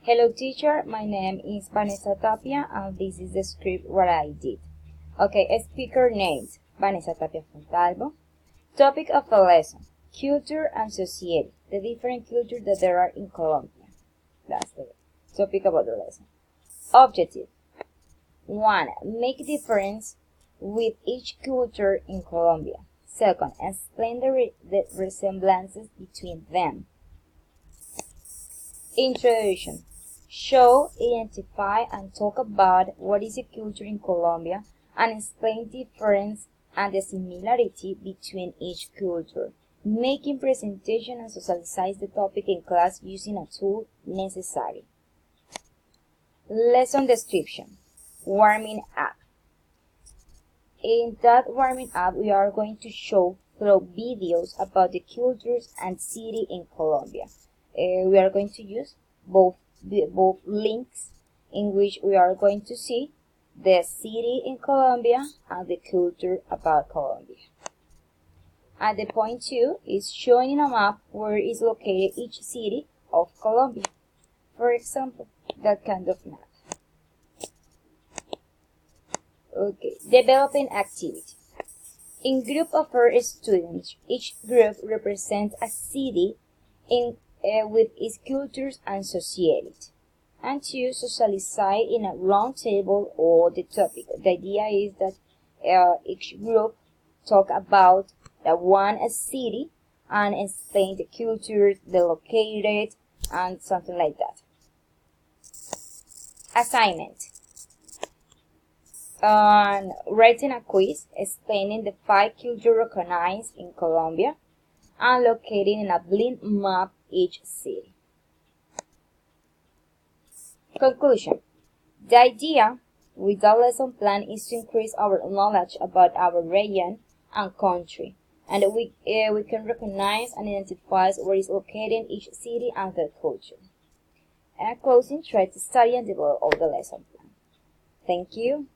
Hello teacher, my name is Vanessa Tapia and this is the script what I did. Okay, speaker names, Vanessa Tapia Fontalvo. Topic of the lesson, culture and society, the different cultures that there are in Colombia. That's the topic about the lesson. Objective, 1. Make difference with each culture in Colombia. 2. Explain the resemblances between them. Introduction. Show, identify, and talk about what is a culture in Colombia and explain the difference and the similarity between each culture. Making presentation and socialize the topic in class using a tool necessary. Lesson description. Warming up. In that warming up, we are going to show through videos about the cultures and city in Colombia. We are going to use both links in which we are going to see the city in Colombia and the culture about Colombia. And the point 2 is showing in a map where is located each city of Colombia. For example, that kind of map. Okay, developing activity. In group of 4 students, each group represents a city with its cultures and society. And 2, socialize in a round table or the topic. The idea is that each group talk about the one city and explain the cultures, the located, and something like that. Assignment. Writing a quiz explaining the 5 cultures recognized in Colombia and locating in a blind map each city. Conclusion. The idea with the lesson plan is to increase our knowledge about our region and country, and we can recognize and identify where is located each city and their culture. And closing, try to study and develop all the lesson plan. Thank you.